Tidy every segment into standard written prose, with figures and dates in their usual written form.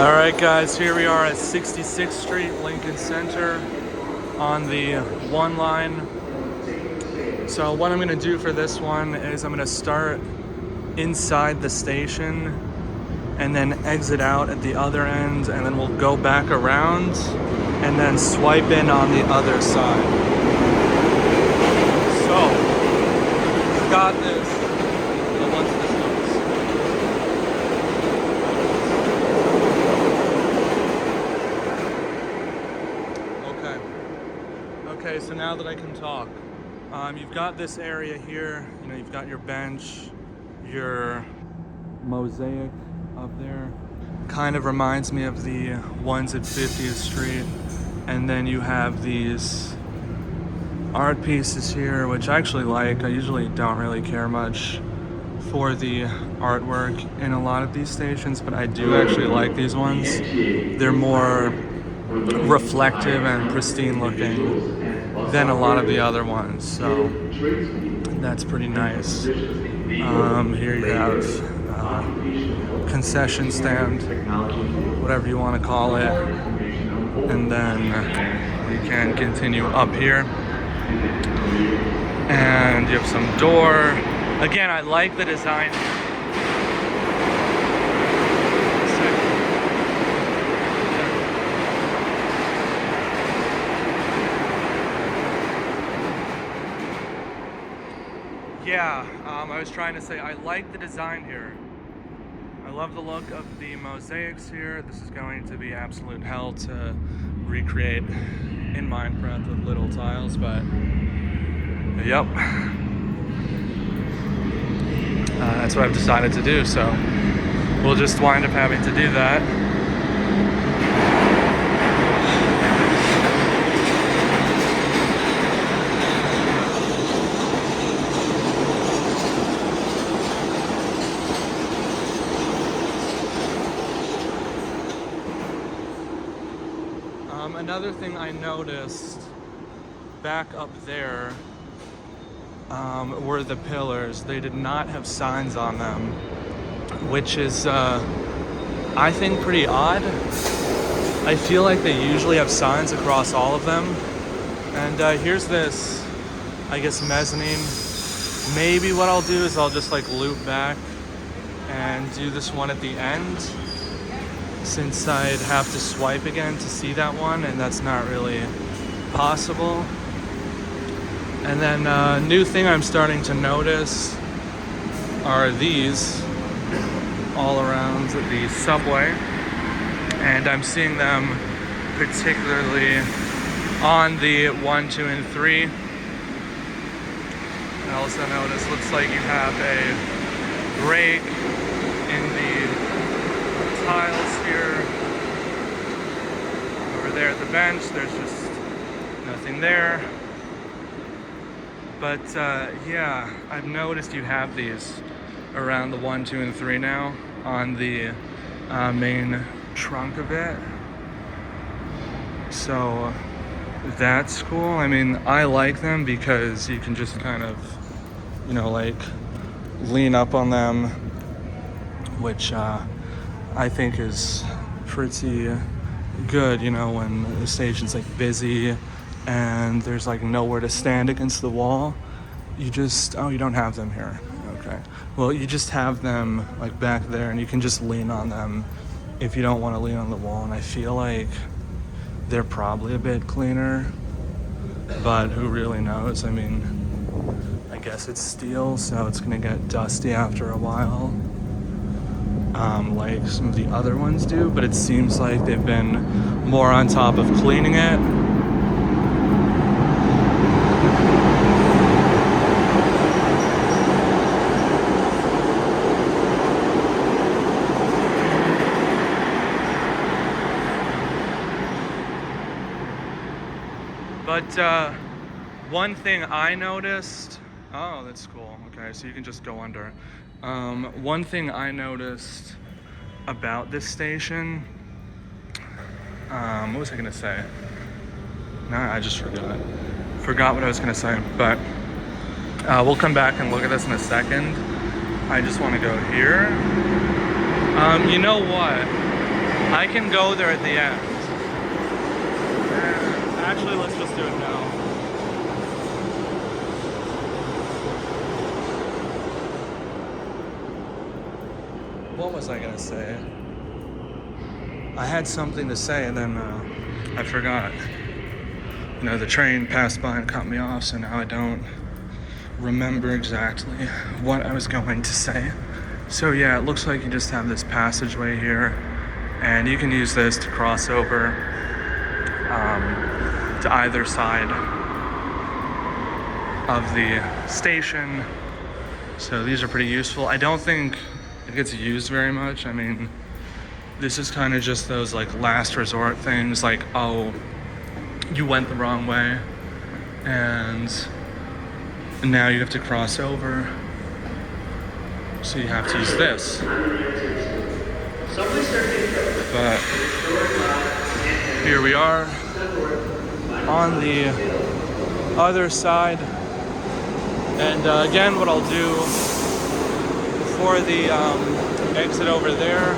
Alright guys, here we are at 66th Street, Lincoln Center on the one line. So what I'm going to do for this one is I'm going to start inside the station and then exit out at the other end, and then we'll go back around and then swipe in on the other side. So, we've got this. So once this Okay, so now that I can talk, you've got this area here. You know, you've got your bench, your mosaic up there. Kind of reminds me of the ones at 50th Street. And then you have these art pieces here, which I actually like. I usually don't really care much for the artwork in a lot of these stations, but I do actually like these ones. They're more reflective and pristine looking than a lot of the other ones, so that's pretty nice. Here you have concession stand, whatever you want to call it, and then you can continue up here, and you have some door. Again, I like the design. Yeah, I was trying to say I like the design here. I love the look of the mosaics here. This is going to be absolute hell to recreate in Minecraft with little tiles, but yep. That's what I've decided to do, so we'll just wind up having to do that. Another thing I noticed back up there were the pillars. They did not have signs on them, which is, I think, pretty odd. I feel like they usually have signs across all of them. And here's this, I guess, mezzanine. Maybe what I'll do is I'll just like loop back and do this one at the end, since I'd have to swipe again to see that one, and that's not really possible. And then new thing I'm starting to notice are these all around the subway, and I'm seeing them particularly on the 1, 2, and 3. I also notice looks like you have a break in the tiles here. Over there at the bench, there's just nothing there. But yeah, I've noticed you have these around the 1, 2, and 3 now on the main trunk of it. So that's cool. I mean, I like them because you can just kind of, you know, like lean up on them, which I think is pretty good, you know, when the station's like busy and there's like nowhere to stand against the wall. You just, oh, you don't have them here. Okay. Well, you just have them like back there, and you can just lean on them if you don't want to lean on the wall. And I feel like they're probably a bit cleaner, but who really knows? I mean, I guess it's steel, so it's gonna get dusty after a while. Like some of the other ones do, but it seems like they've been more on top of cleaning it. But one thing I noticed, oh, that's cool. Okay, so you can just go under. One thing I noticed about this station, what was I gonna say? Nah, I just forgot what I was gonna say, but we'll come back and look at this in a second. I just want to go here. You know what? I can go there at the end. Actually, let's just do it now. What was I gonna say? I had something to say and then I forgot. You know, the train passed by and cut me off, so now I don't remember exactly what I was going to say. So yeah, it looks like you just have this passageway here, and you can use this to cross over to either side of the station. So these are pretty useful. I don't think it gets used very much. I mean, this is kind of just those like last resort things, like, oh, you went the wrong way and now you have to cross over, so you have to use this. But here we are on the other side, and again, what I'll do before the exit over there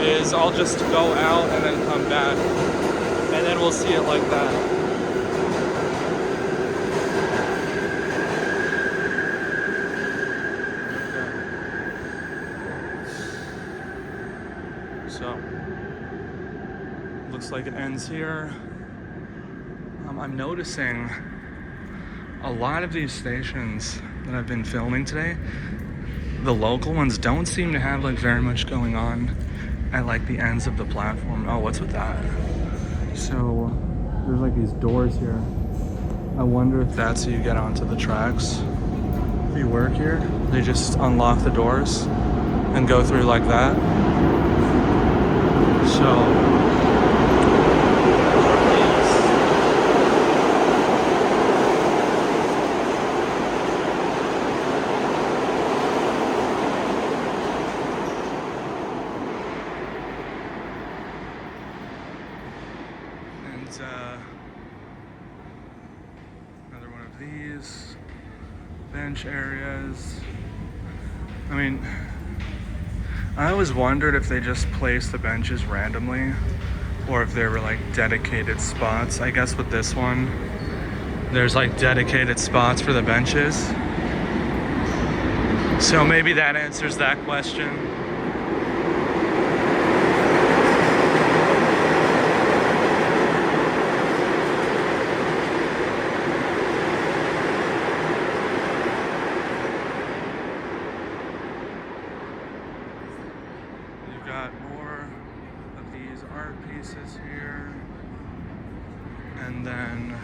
is I'll just go out and then come back, and then we'll see it like that. So, looks like it ends here. I'm noticing a lot of these stations that I've been filming today, the local ones don't seem to have like very much going on at like the ends of the platform. Oh, what's with that? So there's like these doors here. I wonder if that's how you get onto the tracks. If you work here, they just unlock the doors and go through like that. So another one of these bench areas. I mean, I always wondered if they just placed the benches randomly or if there were like dedicated spots. I guess with this one, there's like dedicated spots for the benches. So maybe that answers that question. Here, and then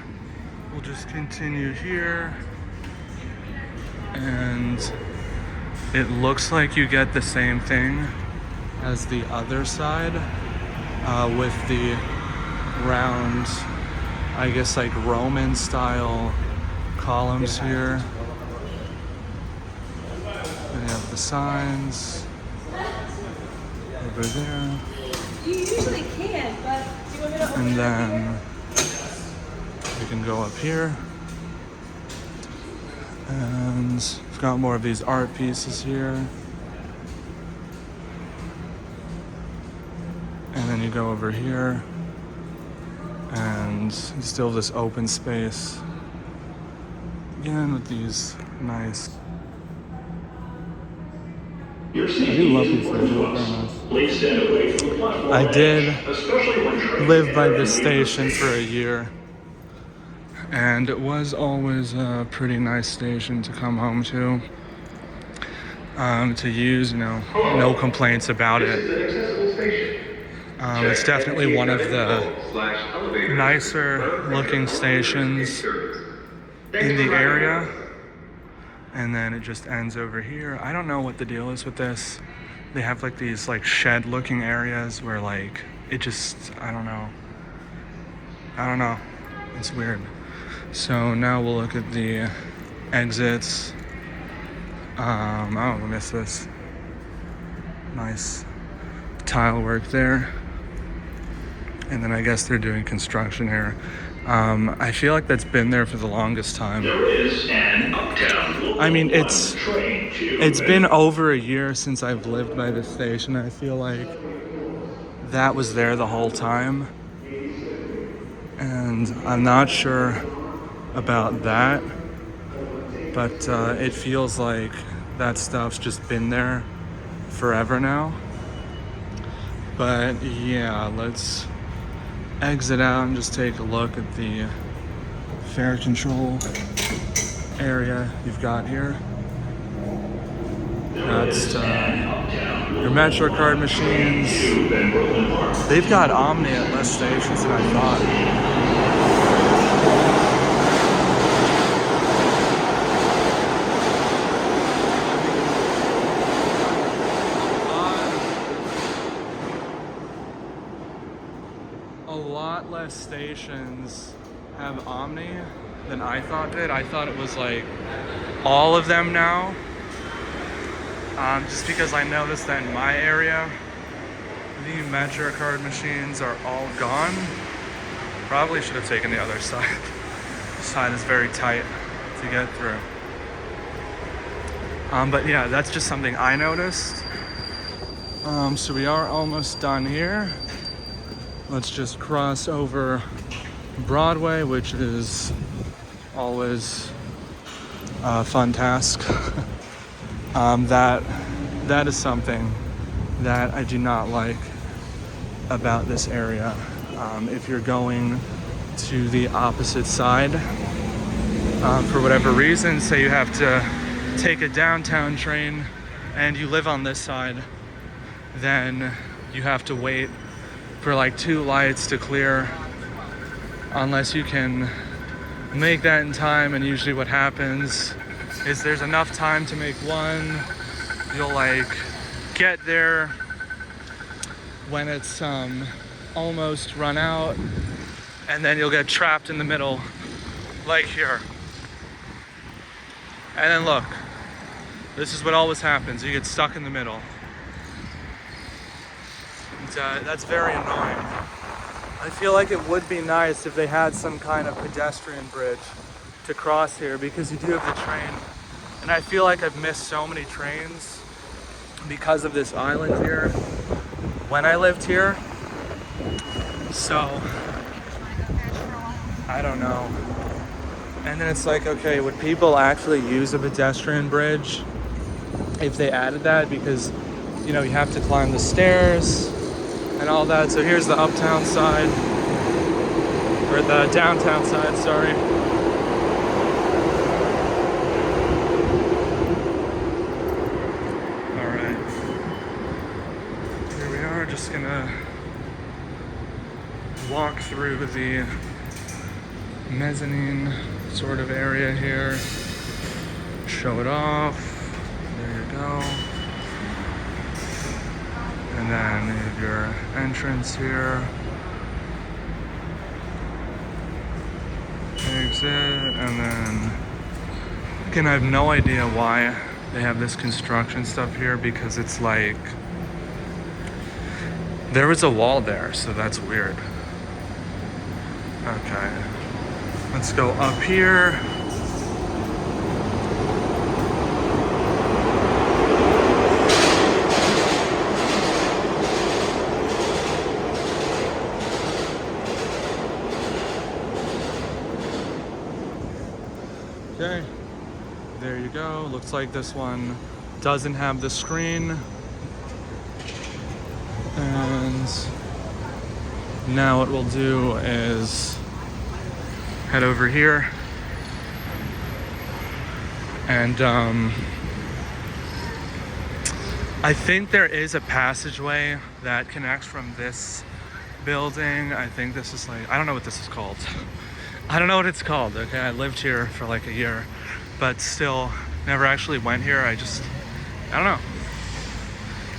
we'll just continue here, and it looks like you get the same thing as the other side with the round, I guess like Roman style columns here. And you have the signs over there. You usually can, but do you want me to open And it then we can go up here. And we've got more of these art pieces here. And then you go over here. And you still have this open space. Again with these nice... I do love these things, they look very nice. Please stand away from the platform. I did especially when trains live by are this moving. station for a year, and it was always a pretty nice station to come home to use, you know, no complaints about This is it. an accessible station. It's definitely one of the nicer looking stations in the area. And then it just ends over here. I don't know what the deal is with this. They have like these like shed looking areas where like it just, I don't know. It's weird. So now we'll look at the exits. Oh, we missed this. Nice tile work there. And then I guess they're doing construction here. I feel like that's been there for the longest time. There is an uptown local I mean, one it's train to been over a year since I've lived by this station. I feel like that was there the whole time. And I'm not sure about that, but it feels like that stuff's just been there forever now. But yeah, let's exit out and just take a look at the fare control area you've got here. That's your MetroCard machines. They've got Omni at less stations than I thought. A lot less stations have Omni than I thought did. I thought it was like all of them now. Just because I noticed that in my area, the MetroCard machines are all gone. Probably should have taken the other side. The side is very tight to get through. But yeah, that's just something I noticed. So we are almost done here. Let's just cross over Broadway, which is always a fun task. That is something that I do not like about this area. If you're going to the opposite side, for whatever reason, say you have to take a downtown train and you live on this side, then you have to wait for like 2 lights to clear unless you can make that in time. And usually what happens is there's enough time to make one. You'll like get there when it's almost run out, and then you'll get trapped in the middle like here. And then look, this is what always happens. You get stuck in the middle. That's very annoying. I feel like it would be nice if they had some kind of pedestrian bridge to cross here, because you do have the train. And I feel like I've missed so many trains because of this island here when I lived here. So, I don't know. And then it's like, okay, would people actually use a pedestrian bridge if they added that? Because, you know, you have to climb the stairs and all that. So here's the uptown side, or the downtown side, sorry. All right, here we are, just gonna walk through the mezzanine sort of area here, show it off. There you go. And then you have your entrance here. Exit, and then again, I have no idea why they have this construction stuff here, because it's like there was a wall there, so that's weird. Okay, let's go up here. Okay, there you go. Looks like this one doesn't have the screen. And now what we'll do is head over here. And I think there is a passageway that connects from this building. I think this is like, I don't know what this is called. I don't know what it's called, okay? I lived here for like a year, but still never actually went here. I don't know.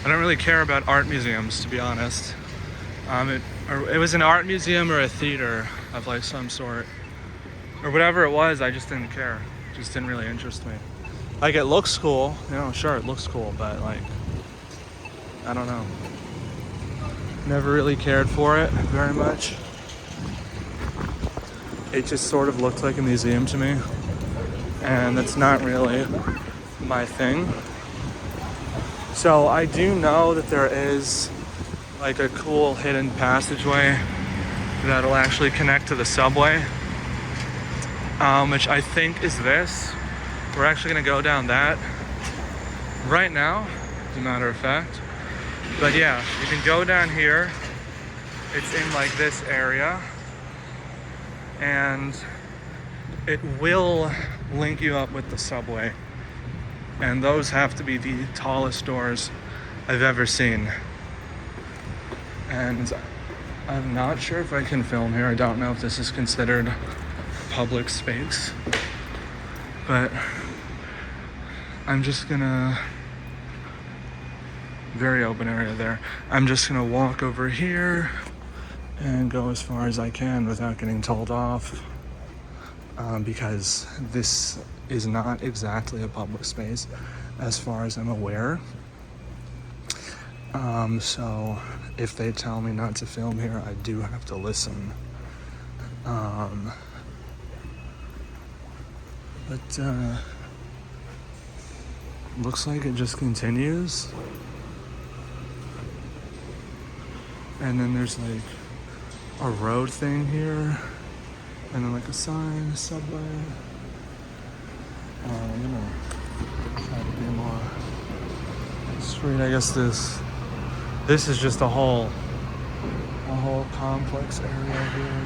I don't really care about art museums, to be honest. It was an art museum or a theater of like some sort, or whatever it was. I just didn't care. It just didn't really interest me. Like, it looks cool, you know, sure, it looks cool, but like, I don't know. Never really cared for it very much. It just sort of looked like a museum to me, and that's not really my thing. So I do know that there is like a cool hidden passageway that'll actually connect to the subway, which I think is this. We're actually gonna go down that right now, as a matter of fact. But yeah, you can go down here. It's in like this area, and it will link you up with the subway. And those have to be the tallest doors I've ever seen. And I'm not sure if I can film here. I don't know if this is considered public space, but I'm just gonna, very open area there. I'm just gonna walk over here and go as far as I can without getting told off, because this is not exactly a public space as far as I'm aware. So if they tell me not to film here, I do have to listen. But looks like it just continues. And then there's like a road thing here, and then like a sign, subway. I'm gonna try to be more street. I guess this is just a whole complex area here.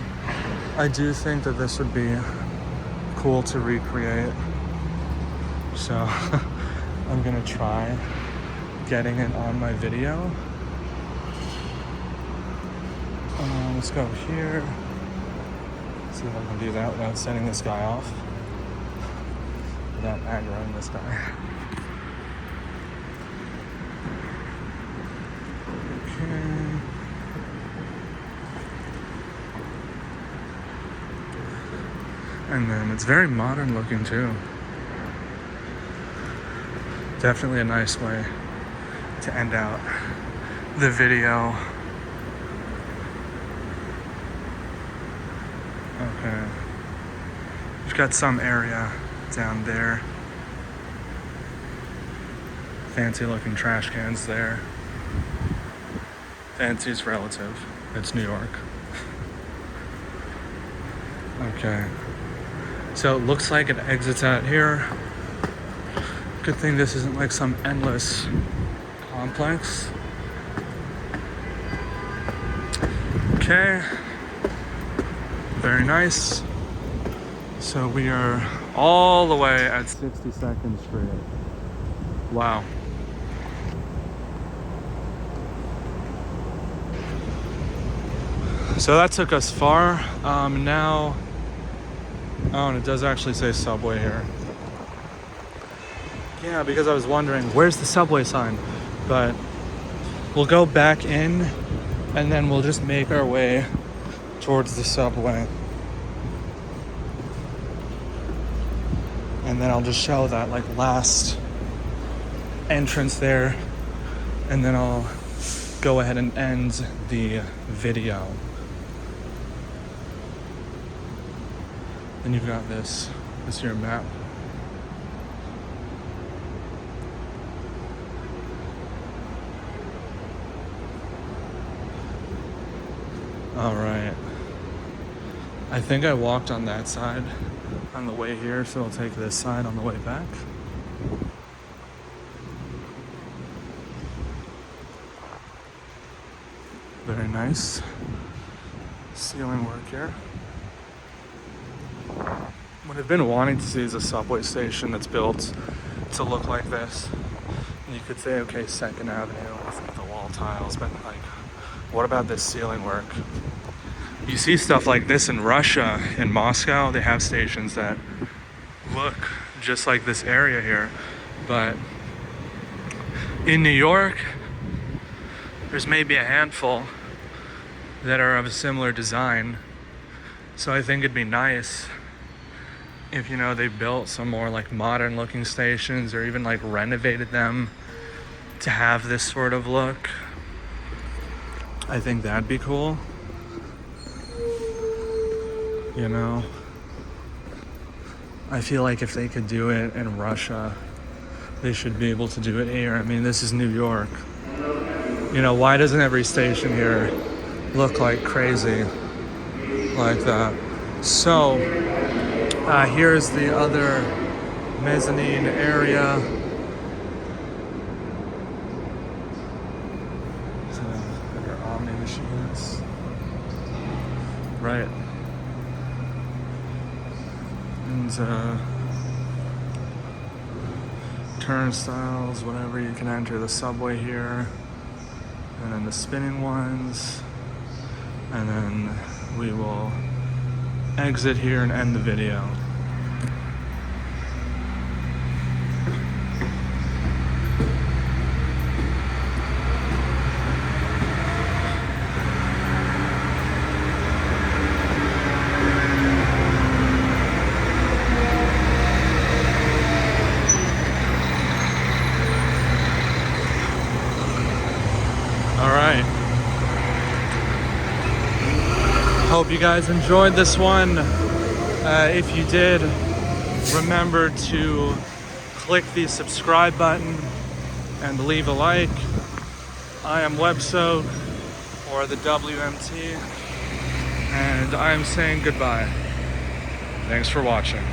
I do think that this would be cool to recreate, so I'm gonna try getting it on my video. Let's go here. See if I can do that without sending this guy off, without aggroing this guy. Okay. And then it's very modern looking too. Definitely a nice way to end out the video. Okay. We've got some area down there. Fancy looking trash cans there. Fancy is relative. It's New York. Okay. So it looks like it exits out here. Good thing this isn't like some endless complex. Okay. Very nice. So we are all the way at 62nd Street. Wow. So that took us far. Now, oh, and it does actually say subway here. Yeah, because I was wondering, where's the subway sign? But we'll go back in, and then we'll just make our way towards the subway. And then I'll just show that like last entrance there, and then I'll go ahead and end the video. Then you've got this here map. All right. I think I walked on that side on the way here, so I'll take this side on the way back. Very nice ceiling work here. What I've been wanting to see is a subway station that's built to look like this. And you could say, okay, 2nd Avenue with like the wall tiles, but like, what about this ceiling work? You see stuff like this in Russia, in Moscow. They have stations that look just like this area here. But in New York, there's maybe a handful that are of a similar design. So I think it'd be nice if, you know, they built some more like modern looking stations, or even like renovated them to have this sort of look. I think that'd be cool. You know, I feel like if they could do it in Russia, they should be able to do it here. I mean, this is New York. You know, why doesn't every station here look like crazy like that? So, here's the other mezzanine area. So, there are Omni machines. Right. And, turnstiles, whatever, you can enter the subway here. And then the spinning ones. And then we will exit here and end the video. All right. Hope you guys enjoyed this one. If you did, remember to click the subscribe button and leave a like. I am WebSoak, or the WMT, and I am saying goodbye. Thanks for watching.